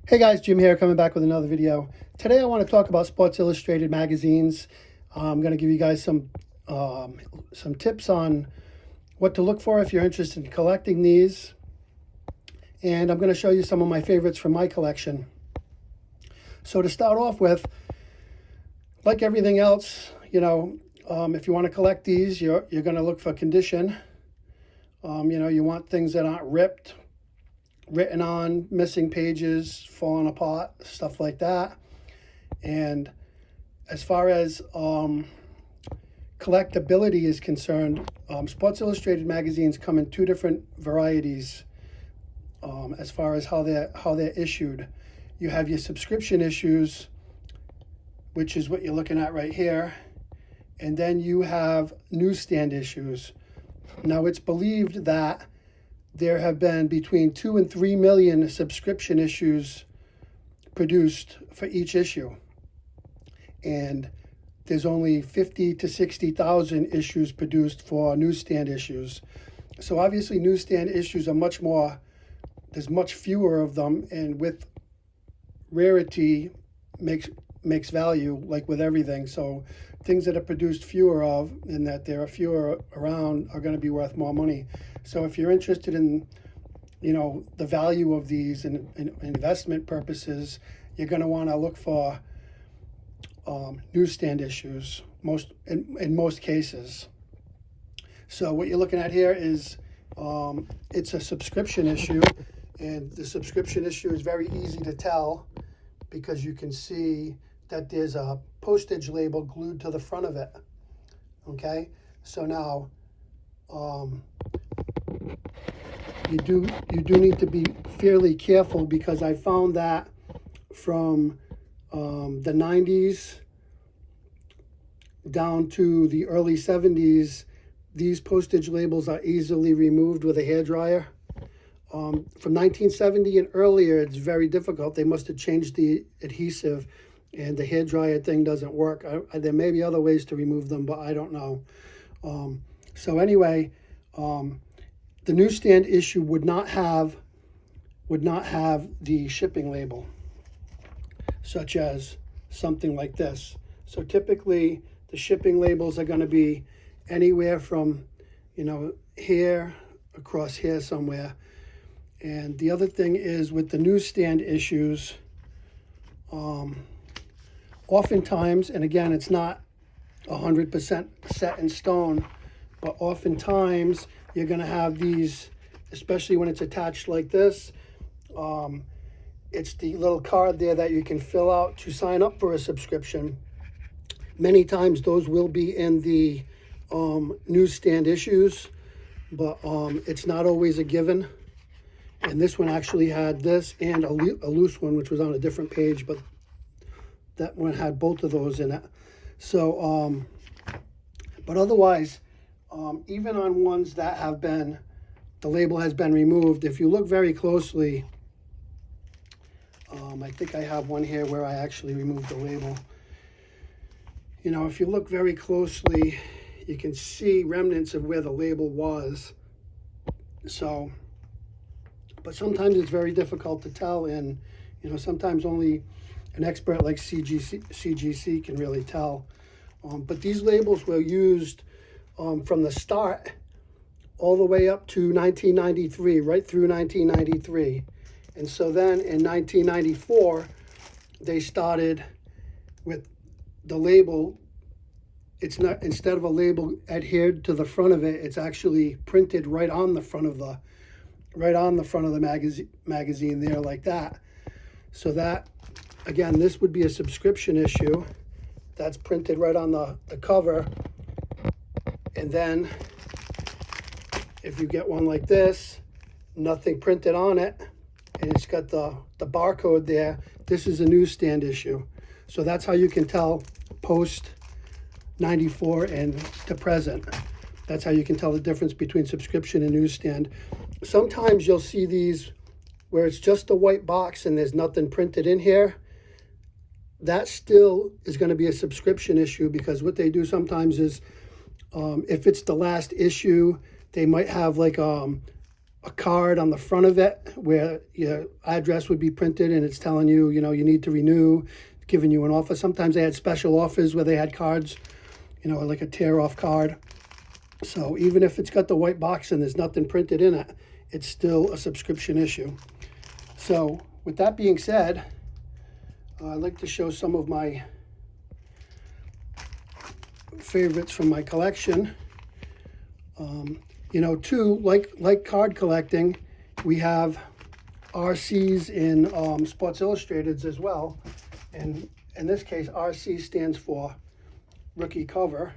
Hey guys, Jim here, coming back with another video. Today I want to talk about Sports Illustrated magazines. I'm going to give you guys some tips on what to look for if you're interested in collecting these. And I'm going to show you some of my favorites from my collection. So to start off with, like everything else, if you want to collect these, you're going to look for condition. You want things that aren't ripped, written on, missing pages, falling apart, stuff like that. And as far as collectability is concerned, Sports Illustrated magazines come in two different varieties as far as how they're issued. You have your subscription issues, which is what you're looking at right here, and then you have newsstand issues. Now it's believed that there have been between 2 and 3 million subscription issues produced for each issue. And there's only 50 to 60,000 issues produced for newsstand issues. So obviously newsstand issues are there's much fewer of them, and with rarity makes value, like with everything. So things that are produced fewer of and that there are fewer around are going to be worth more money. So if you're interested in the value of these in investment purposes, you're going to want to look for newsstand issues in most cases. So what you're looking at here is it's a subscription issue, and the subscription issue is very easy to tell because you can see that there's a postage label glued to the front of it. Okay, so now you do need to be fairly careful, because I found that from the 90s down to the early 70s, these postage labels are easily removed with a hairdryer. From 1970 and earlier, it's very difficult. They must have changed the adhesive, and the hairdryer thing doesn't work. There may be other ways to remove them, but I don't know. So anyway, the newsstand issue would not have the shipping label, such as something like this. So typically the shipping labels are going to be anywhere from here across here somewhere. And the other thing is, with the newsstand issues, oftentimes, and again, it's not 100% set in stone, but oftentimes you're going to have these, especially when it's attached like this. It's the little card there that you can fill out to sign up for a subscription. Many times those will be in the newsstand issues, but it's not always a given. And this one actually had this and a loose one, which was on a different page, but that one had both of those in it. So, but otherwise, even on ones that have been, the label has been removed, if you look very closely, I think I have one here where I actually removed the label. If you look very closely, you can see remnants of where the label was. So, but sometimes it's very difficult to tell, and sometimes only an expert like CGC can really tell. But these labels were used from the start all the way up to 1993, right through 1993. And so then in 1994, they started with the label. It's not, instead of a label adhered to the front of it, it's actually printed right on the front of the magazine there, like that. So that, again, this would be a subscription issue. That's printed right on the cover. And then if you get one like this, nothing printed on it, and it's got the barcode there, this is a newsstand issue. So that's how you can tell post 94 and to present. That's how you can tell the difference between subscription and newsstand. Sometimes you'll see these where it's just a white box and there's nothing printed in here. That still is going to be a subscription issue, because what they do sometimes is, if it's the last issue, they might have like a card on the front of it where your address would be printed, and it's telling you, you know, you need to renew, giving you an offer. Sometimes they had special offers where they had cards, you know, like a tear-off card. So even if it's got the white box and there's nothing printed in it, it's still a subscription issue. So with that being said, I'd like to show some of my favorites from my collection. You know, too, like card collecting, we have RCs in Sports Illustrateds as well. And in this case, RC stands for rookie cover.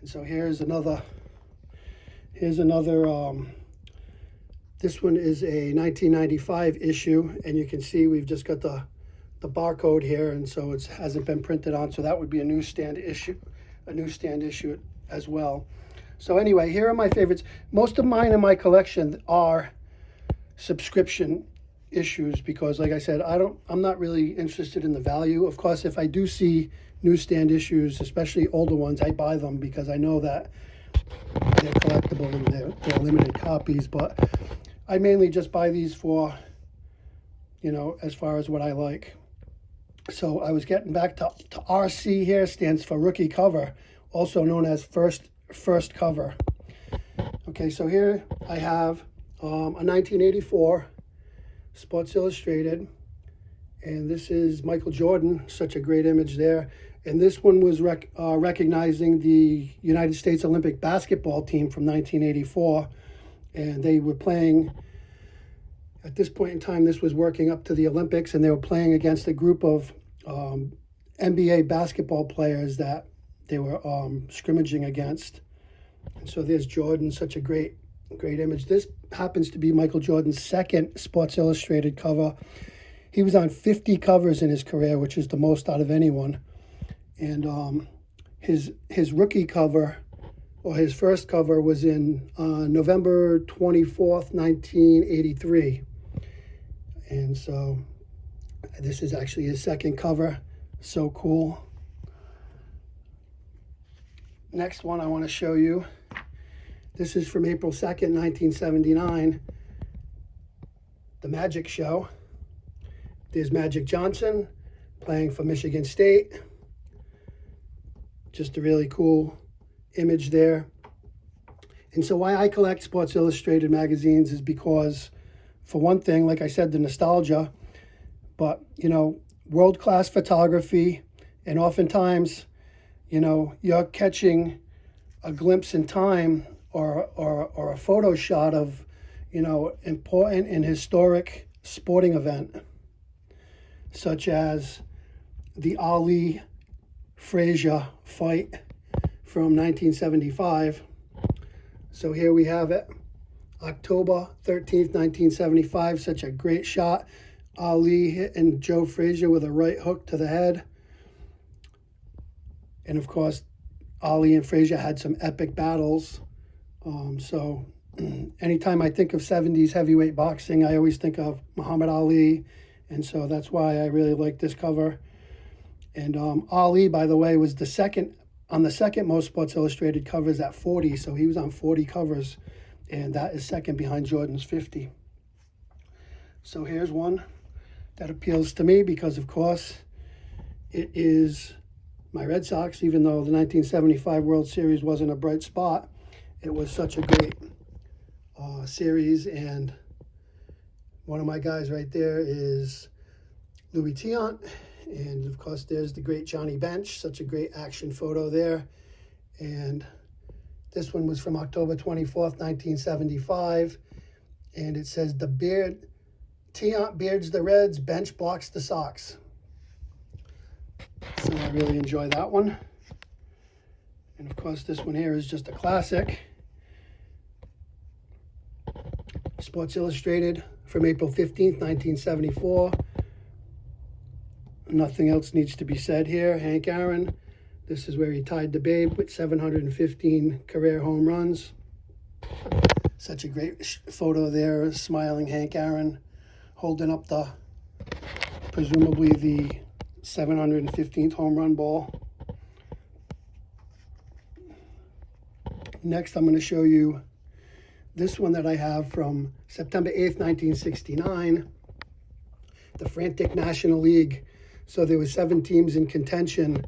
And so here's another, this one is a 1995 issue, and you can see we've just got the barcode here, and so it hasn't been printed on, so that would be a newsstand issue as well. So anyway, here are my favorites. Most of mine in my collection are subscription issues because, like I said, I'm not really interested in the value. Of course, if I do see newsstand issues, especially older ones, I buy them because I know that they're collectible and they're limited copies. But I mainly just buy these for, you know, as far as what I like. So I was getting back to RC here, stands for rookie cover, also known as first cover. Okay, so here I have a 1984 Sports Illustrated, and this is Michael Jordan, such a great image there. And this one was recognizing the United States Olympic basketball team from 1984, and they were playing, at this point in time, this was working up to the Olympics, and they were playing against a group of NBA basketball players that they were scrimmaging against. And so there's Jordan, such a great image. This happens to be Michael Jordan's second Sports Illustrated cover. He was on 50 covers in his career, which is the most out of anyone. And his rookie cover, or his first cover, was in November 24th, 1983. And so this is actually his second cover. So cool. Next one I want to show you. This is from April 2nd, 1979. The Magic Show. There's Magic Johnson playing for Michigan State. Just a really cool image there. And so why I collect Sports Illustrated magazines is because, for one thing, like I said, the nostalgia, but, you know, world-class photography, and oftentimes, you know, you're catching a glimpse in time or a photo shot of, you know, important and historic sporting event, such as the Ali Frazier fight from 1975. So here we have it, October 13th, 1975, such a great shot. Ali hitting Joe Frazier with a right hook to the head. And of course, Ali and Frazier had some epic battles. So anytime I think of 70s heavyweight boxing, I always think of Muhammad Ali. And so that's why I really like this cover. And Ali, by the way, was on the second most Sports Illustrated covers at 40. So he was on 40 covers, and that is second behind Jordan's 50. So here's one that appeals to me because, of course, it is my Red Sox. Even though the 1975 World Series wasn't a bright spot, it was such a great series. And one of my guys right there is Louis Tiant. And of course, there's the great Johnny Bench, such a great action photo there. And this one was from October 24th, 1975. And it says, Tiant beards the Reds, Bench blocks the Sox. So I really enjoy that one. And of course, this one here is just a classic. Sports Illustrated from April 15th, 1974. Nothing else needs to be said here. Hank Aaron. This is where he tied the Babe with 715 career home runs. Such a great photo there, smiling Hank Aaron, holding up presumably the 715th home run ball. Next, I'm going to show you this one that I have from September 8th, 1969, the Frantic National League. So there were 7 teams in contention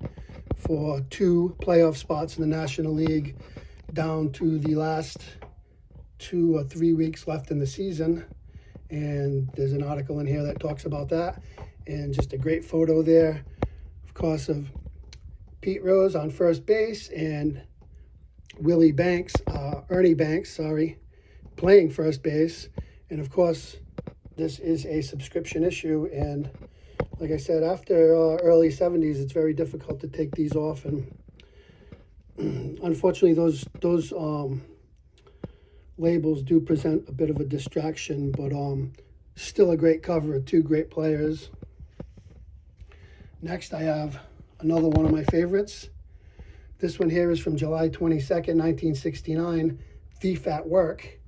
for 2 playoff spots in the National League, down to the last 2 or 3 weeks left in the season. And there's an article in here that talks about that. And just a great photo there, of course, of Pete Rose on first base and Ernie Banks, playing first base. And of course, this is a subscription issue. And like I said, after early 70s, it's very difficult to take these off. And unfortunately, those labels do present a bit of a distraction, but still a great cover of 2 great players. Next, I have another one of my favorites. This one here is from July 22nd, 1969, Thief at Work.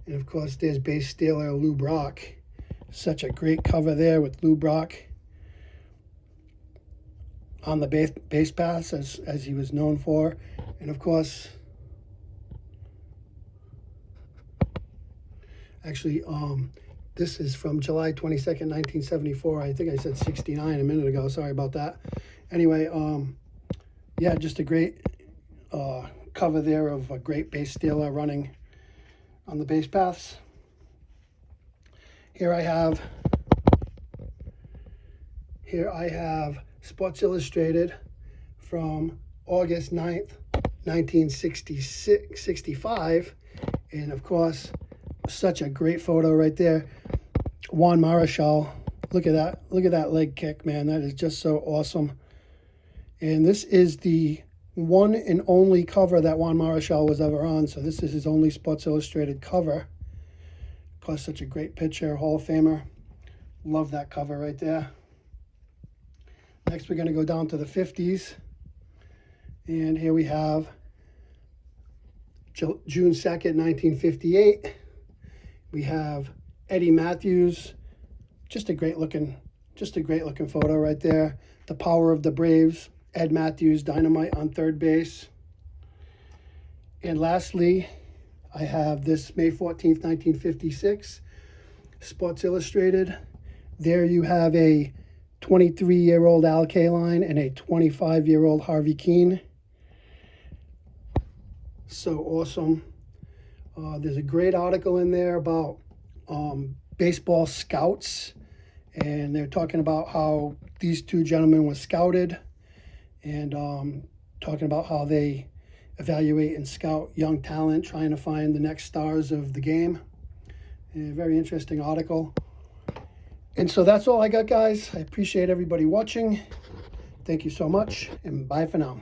And of course, there's base stealer Lou Brock. Such a great cover there with Lou Brock on the base pass, as he was known for. And of course, actually, this is from July 22nd, 1974. I think I said 69 a minute ago. Sorry about that. Anyway, yeah, just a great cover there of a great base stealer running on the base paths. Here I have Sports Illustrated from August 9th, 1965. And of course, such a great photo right there. Juan Marichal. Look at that. Look at that leg kick, man. That is just so awesome. And this is the one and only cover that Juan Marichal was ever on. So this is his only Sports Illustrated cover. Plus, such a great picture, Hall of Famer. Love that cover right there. Next, we're going to go down to the 50s. And here we have June 2nd, 1958. We have Eddie Matthews. Just a great looking photo right there. The power of the Braves. Ed Matthews, dynamite on third base. And lastly, I have this May 14th, 1956, Sports Illustrated. There you have a 23-year-old Al Kaline and a 25-year-old Harvey Keene. So awesome. There's a great article in there about baseball scouts. And they're talking about how these 2 gentlemen were scouted. And talking about how they evaluate and scout young talent, trying to find the next stars of the game. A very interesting article. And so that's all I got, guys. I appreciate everybody watching. Thank you so much, and bye for now.